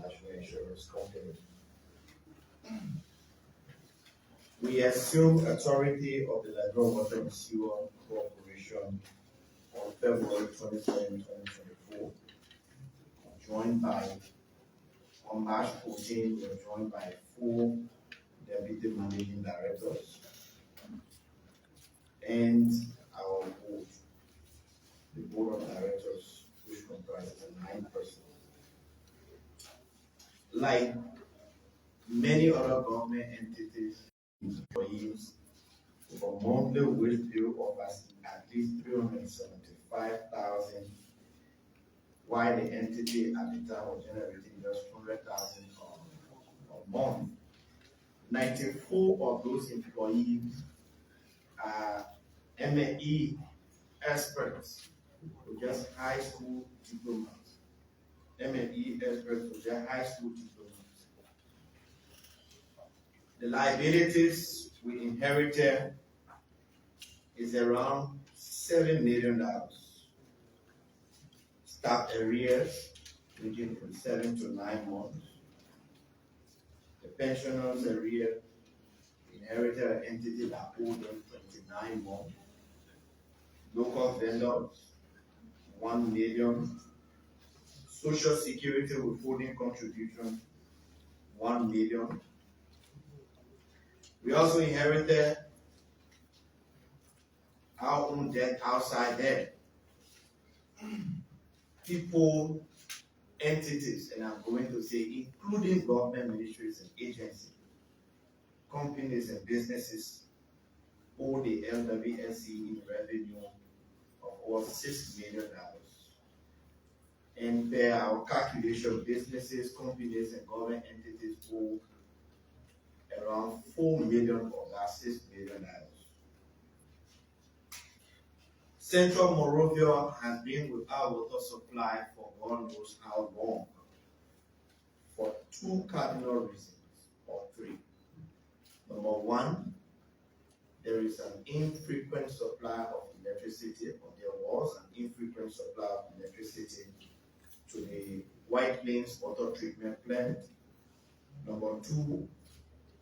National Insurance Company. We assume authority of the Nigeria Water and Sewer Corporation on February 27, 2024, joined by, on March 14, we were joined by 4 deputy managing directors and our board, the board of directors, which comprises 9 persons. Like many other government entities, employees with a monthly wage bill of at least 375,000, while the entity at the time was generating just 100,000 a month. 94 of those employees are M&E experts with just high school diplomas. M&E experts with just high school diplomas. The liabilities we inherited is around $7 million. Staff arrears ranging from 7 to 9 months. The pensioners arrear inherited an entity that owed them 29 months. Local vendors, 1 million. Social Security withholding contribution, 1 million. We also inherited our own debt outside there. People, entities, and I'm going to say including government ministries and agencies, companies and businesses owe the LWSC in revenue of over $6 million. And per our calculation, businesses, companies, and government entities owe around $4 million of that $6 million. Central Monrovia has been without water supply for God knows how long, for 2 cardinal reasons, or 3. Number 1, there is an infrequent supply of electricity, or there was an infrequent supply of electricity to the White Plains water treatment plant. Number 2,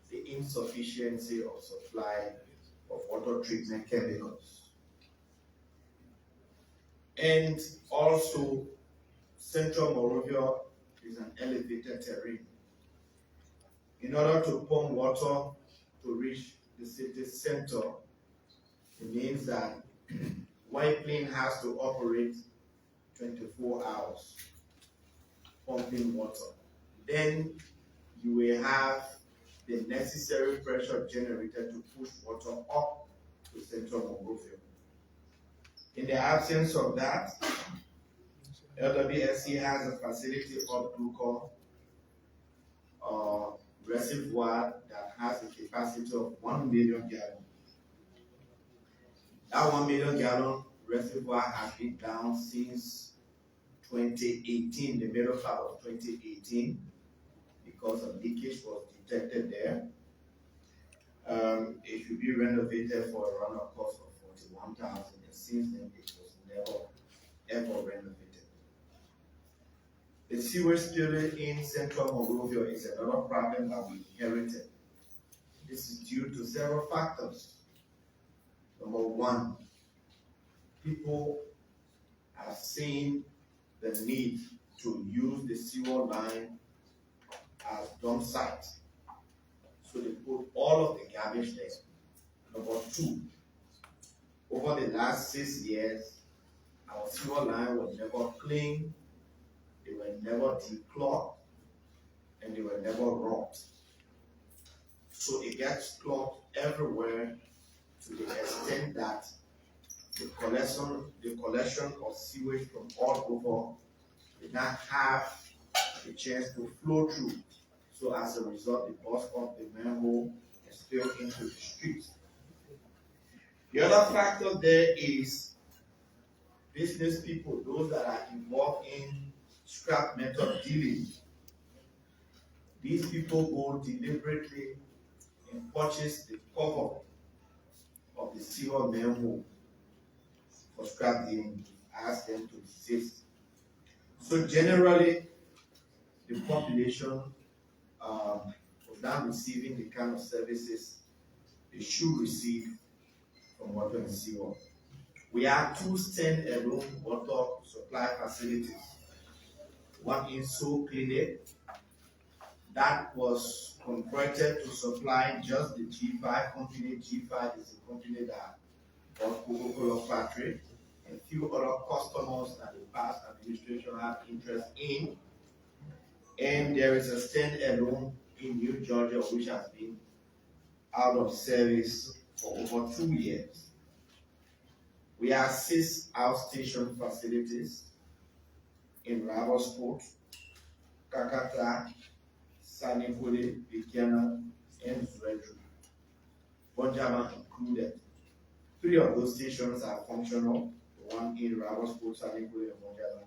the insufficiency of supply of water treatment chemicals. And also, Central Monrovia is an elevated terrain. In order to pump water to reach the city center, it means that White Plains has to operate 24 hours pumping water. Then you will have the necessary pressure generated to push water up to Central Monrovia. In the absence of that, LWSC has a facility called Blue reservoir that has a capacity of 1 million gallons. That 1 million gallon reservoir has been down since 2018, the middle part of 2018, because a leakage was detected there. It should be renovated for a run of cost of $41,000, and since then it was never ever renovated. The sewage spillage in Central Monrovia is another problem that we inherited. This is due to several factors. Number 1, people have seen the need to use the sewer line as dump site. So they put all of the garbage there. Number 2, over the last 6 years, our sewer line was never cleaned, they were never declogged, and they were never robbed. So it gets clogged everywhere to the extent that the collection of sewage from all over did not have a chance to flow through. So as a result, it burst up the manhole and spilled into the streets. The other factor there is business people, those that are involved in scrap metal dealing. These people go deliberately and purchase the cover of the sewer manhole for scrap dealing, ask them to desist. So generally, the population was not receiving the kind of services they should receive from water and sewer. We have two stand-alone water supply facilities. One in Soul Clinic that was converted to supply just the G5 company. G5 is a company that bought Coca-Cola factory and few other customers that the past administration have interest in. And there is a stand-alone in New Georgia which has been out of service for over 2 years. We have 6 outstation facilities in Ravasport, Kakata, Sanipole, Bikena, and Zredru. Bonjama included. 3 of those stations are functional. The one in Ravasport, Sanipole, and Bonjama.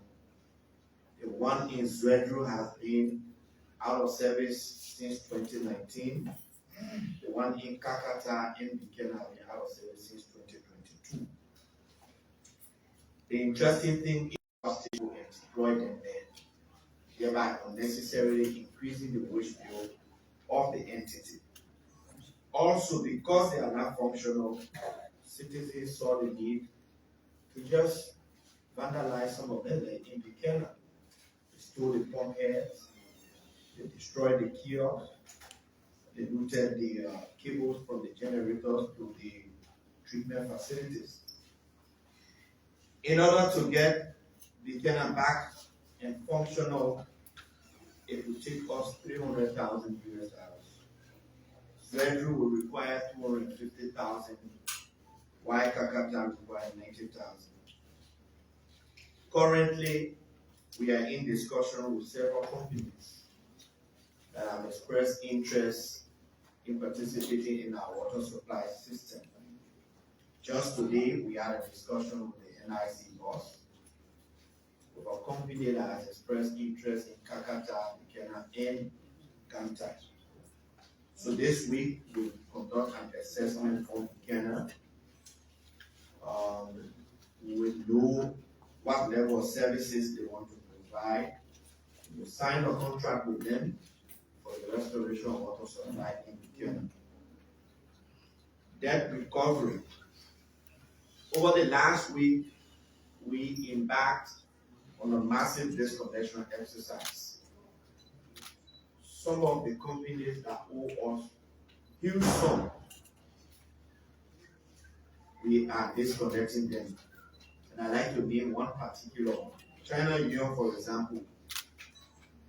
The one in Zredru has been out of service since 2019. The one in Kakata and Bikena has been out of service since 2022. The interesting thing is to exploit them there, thereby unnecessarily increasing the wage bill of the entity. Also, because they are not functional, citizens saw the need to just vandalize some of them in Bikena. They stole the pump heads, they destroyed the kiosks, they looted the cables from the generators to the treatment facilities. In order to get Bikena back and functional, it will take us 300,000 US dollars. Zredru will require 250,000, while Kakata require 90,000. Currently, we are in discussion with several companies that have expressed interest in participating in our water supply system. Just today, we had a discussion with the NIC boss, with a company that has expressed interest in Kakata, Bikena, and Kanta. So this week, we'll conduct an assessment for Bikena. We will know what level of services they want to provide. We'll sign a contract with them for the restoration of water supply in Bikena. Debt recovery. Over the last week, we embarked on a massive disconnection exercise. Some of the companies that owe us huge sum, we are disconnecting them. And I like to name one particular one. China Union, for example,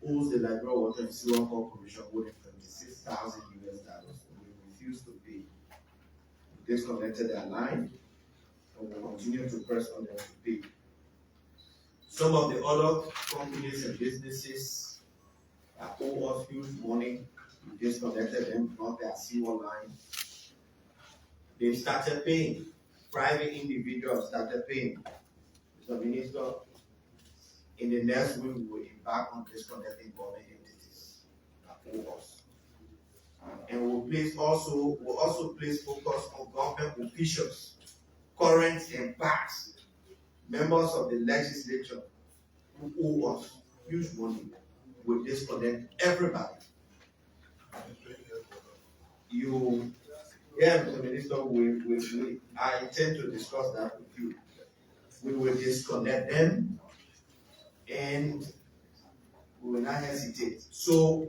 owes the Liberia Water and Sewer Corporation more than 26,000 US dollars. We refuse to pay. We disconnected their line and we continue to press on them to pay. Some of the other companies and businesses that owe us huge money, we disconnected them, not their sewer line. They started paying. Private individuals started paying. Mr. Minister, in the next week, we will embark on disconnecting government entities that owe us. And we'll also place focus on government officials, current and past, members of the legislature who owe us huge money. We'll disconnect everybody. Mr. Minister, I intend to discuss that with you. We will disconnect them and we will not hesitate. So,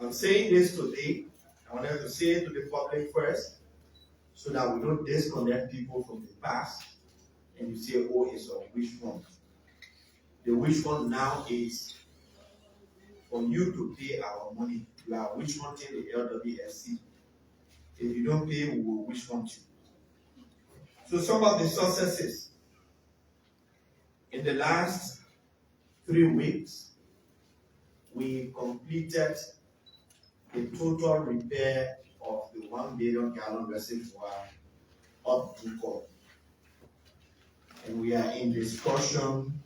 I'm saying this today. I wanted to say it to the public first so that we don't disconnect people from the past and you say, oh, it's a wish fund. The wish fund now is for you to pay our money. You are wish funding the LWSC. If you don't pay, we will wish fund you. So some of the successes. In the last 3 weeks, we completed the total repair of the 1 billion gallon reservoir up to core. And we are in discussion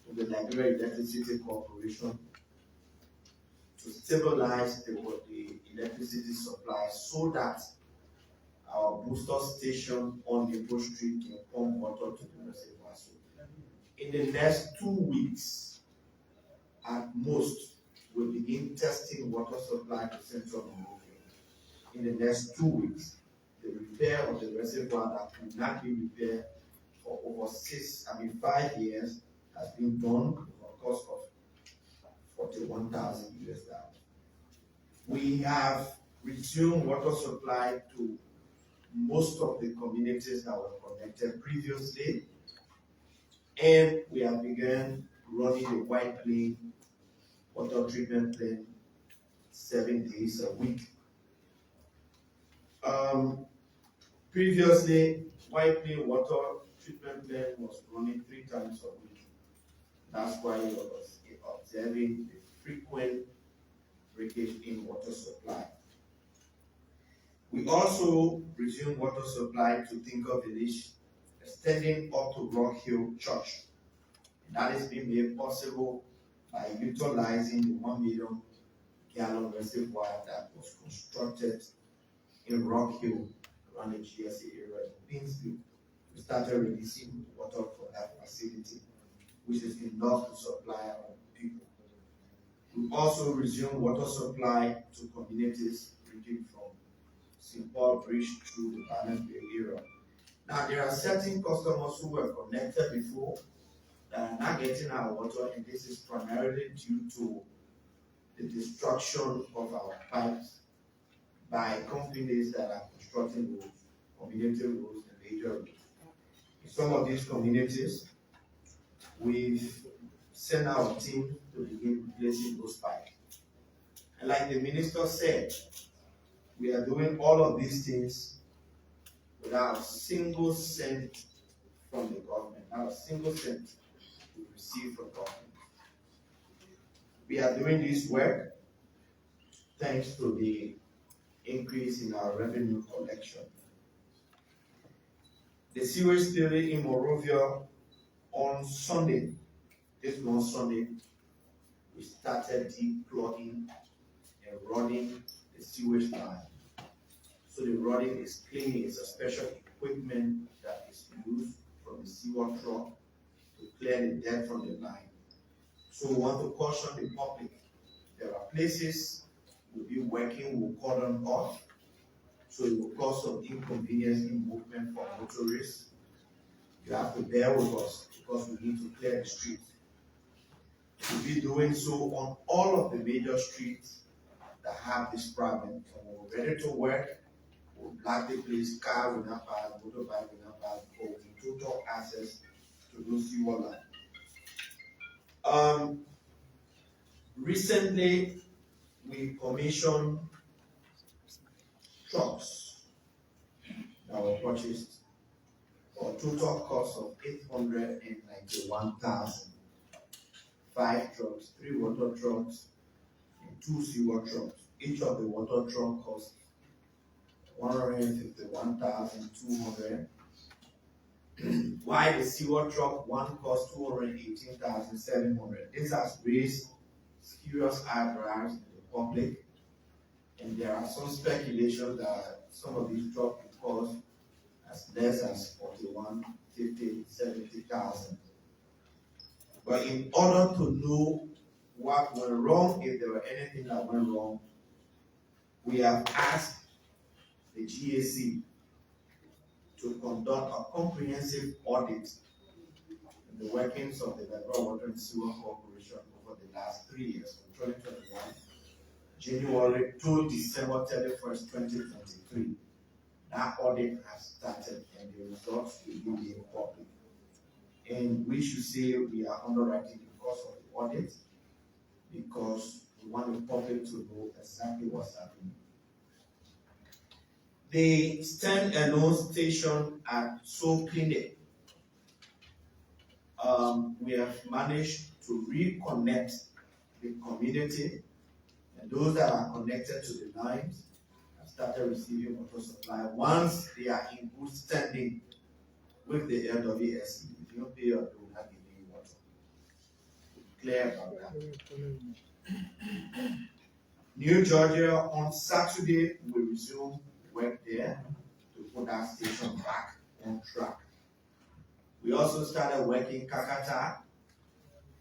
with the Nigeria Electricity Corporation to stabilize the electricity supply so that our booster station on the bush street can pump water to the reservoir. So in the next 2 weeks, at most, resume water supply to Central Monrovia. In the next 2 weeks, the repair of the reservoir that could not be repaired for over 5 years has been done for a cost of 41,000 US dollars. We have resumed water supply to most of the communities that were connected previously, and we have begun running the White Plain water treatment plant 7 days a week. Previously, White Plain water treatment plant was running 3 times a week. That's why we was observing the frequent breakage in water supply. We also resumed water supply to Tinker Village, extending up to Rock Hill Church. And that is being made possible by utilizing the 1 million gallon reservoir that was constructed in Rock Hill around the GSA area in Pinsville. We started releasing water from that facility, which is enough to supply our people. We also resumed water supply to communities ranging from St. Paul Bridge through the Bannersville area. Now, there are certain customers who were connected before that are not getting our water, and this is primarily due to the destruction of our pipes by companies that are constructing roads, community roads, and major roads. In some of these communities, we've sent our team to begin replacing those pipes. And like the minister said, we are doing all of these things without a single cent from the government, not a single cent we receive from government. We are doing this work thanks to the increase in our revenue collection. The sewage spill in Monrovia on Sunday, this month Sunday, we started declogging and running the sewage line. So the running is cleaning. It's a special equipment that is used from the sewer truck to clear the dirt from the line. So we want to caution the public. There are places we'll be working, we'll cordon off, so it will cause some inconvenience in movement for motorists. You have to bear with us because we need to clear the streets. We'll be doing so on all of the major streets that have this problem. And when we're ready to work, we'll block the place, car will not pass, motorbike will not pass, but with total access to those sewer lines. Recently, we commissioned trucks that were purchased for a total cost of 891,000. 5 trucks, 3 water trucks, and 2 sewer trucks. Each of the water truck costs 151,200. While the sewer truck one costs 218,700. This has raised serious eyebrows in the public, and there are some speculation that some of these trucks will cost as less as 41, 50, 70,000. But in order to know what went wrong, if there were anything that went wrong, we have asked the GAC to conduct a comprehensive audit in the workings of the Federal Water and Sewer Corporation over the last 3 years, from 2021, January to December 31st, 2023. That audit has started and the results will be made public. And we should say we are underwriting the cost of the audit because we want the public to know exactly what's happening. The stand-alone station at Soul Clinic, we have managed to reconnect the community, and those that are connected to the lines have started receiving water supply once they are in good standing with the LWSC. If you don't pay your bill, not giving you water. Clear about that. New Georgia, on Saturday, we resume work there to put that station back on track. We also started working Kakata,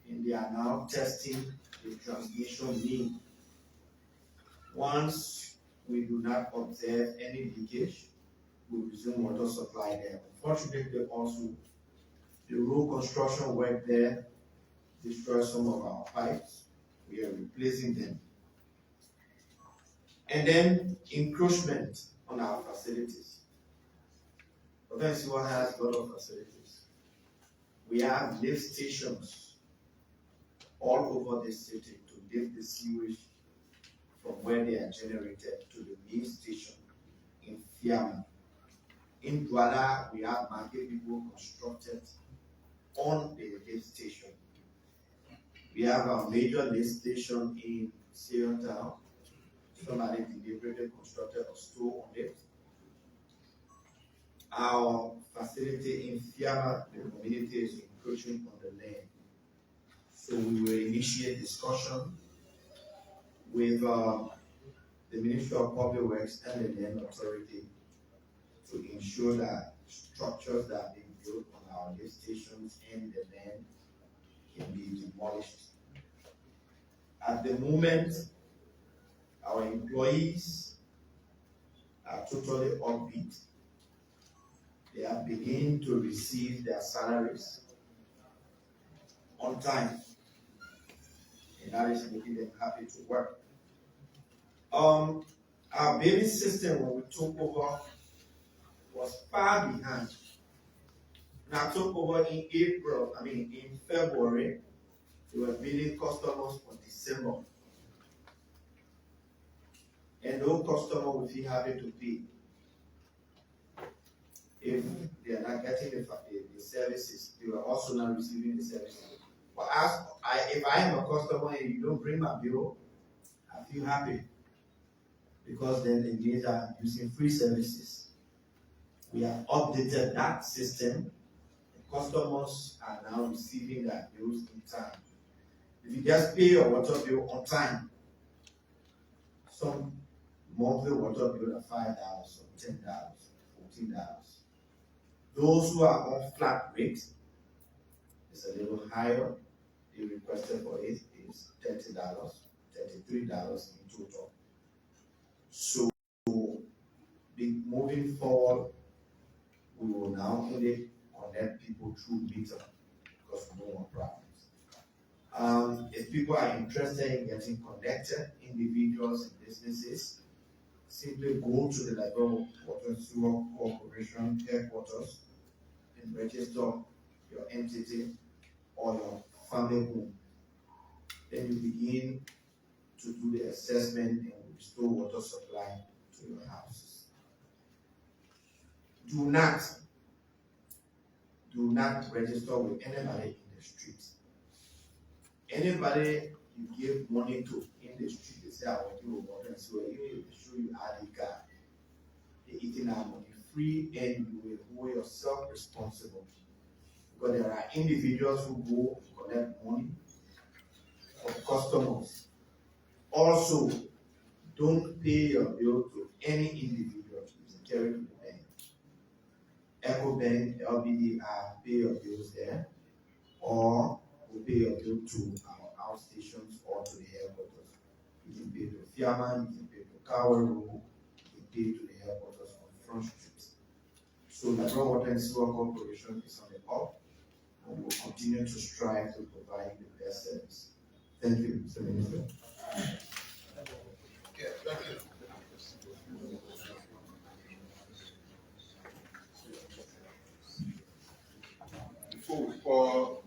and they are now testing the transmission mean. Once we do not observe any leakage, we resume water supply there. Unfortunately, also, the road construction work there destroyed some of our pipes. We are replacing them. And then encroachment on our facilities. Ovensiwa has a lot of facilities. We have lift stations all over the city to lift the sewage from where they are generated to the main station in Fiama. In Douala, we have market people constructed on the lift station. We have a major lift station in Sion Town. Somebody deliberately constructed a store on it. Our facility in Fiama, the community is encroaching on the land. So we will initiate discussion with the Ministry of Public Works and the Land Authority to ensure that structures that are being built on our lift stations and the land can be demolished. At the moment, our employees are totally upbeat. They are beginning to receive their salaries on time, and that is making them happy to work. Our billing system when we took over was far behind. When I took over in February, they were billing customers for December. And no customer will be having to pay if they are not getting the services. They were also not receiving the services. But if I am a customer and you don't bring my bill, I feel happy because then it means I'm using free services. We have updated that system. The customers are now receiving their bills in time. If you just pay your water bill on time, some monthly water bill are $5 or $10, $14. Those who are on flat rate, it's a little higher. The requested for it is $30, $33 in total. So, moving forward, we will now only connect people through meter because we don't want problems. If people are interested in getting connected, individuals and businesses, simply go to the Liberia Water Sewer Corporation headquarters and register your entity or your family home. Then you begin to do the assessment and restore water supply to your houses. Do not register with anybody in the street. Anybody you give money to in the street, they say, I want you water and so even if they show you ID card, they're eating our money free and you will hold yourself responsible. Because there are individuals who go collect money from customers. Also, don't pay your bill to any individual. You carry to the bank. EcoBank, LBDR, pay your bills there, or we pay your bill to our outstations or to the headquarters. You can pay to Fiaman, you can pay to Kawa Road, you can pay to the headquarters on Front Street. So the Raw Water and Sewer Corporation is on the up, and we will continue to strive to provide the best service. Thank you, Mr. Minister. Yeah, thank you. Before we call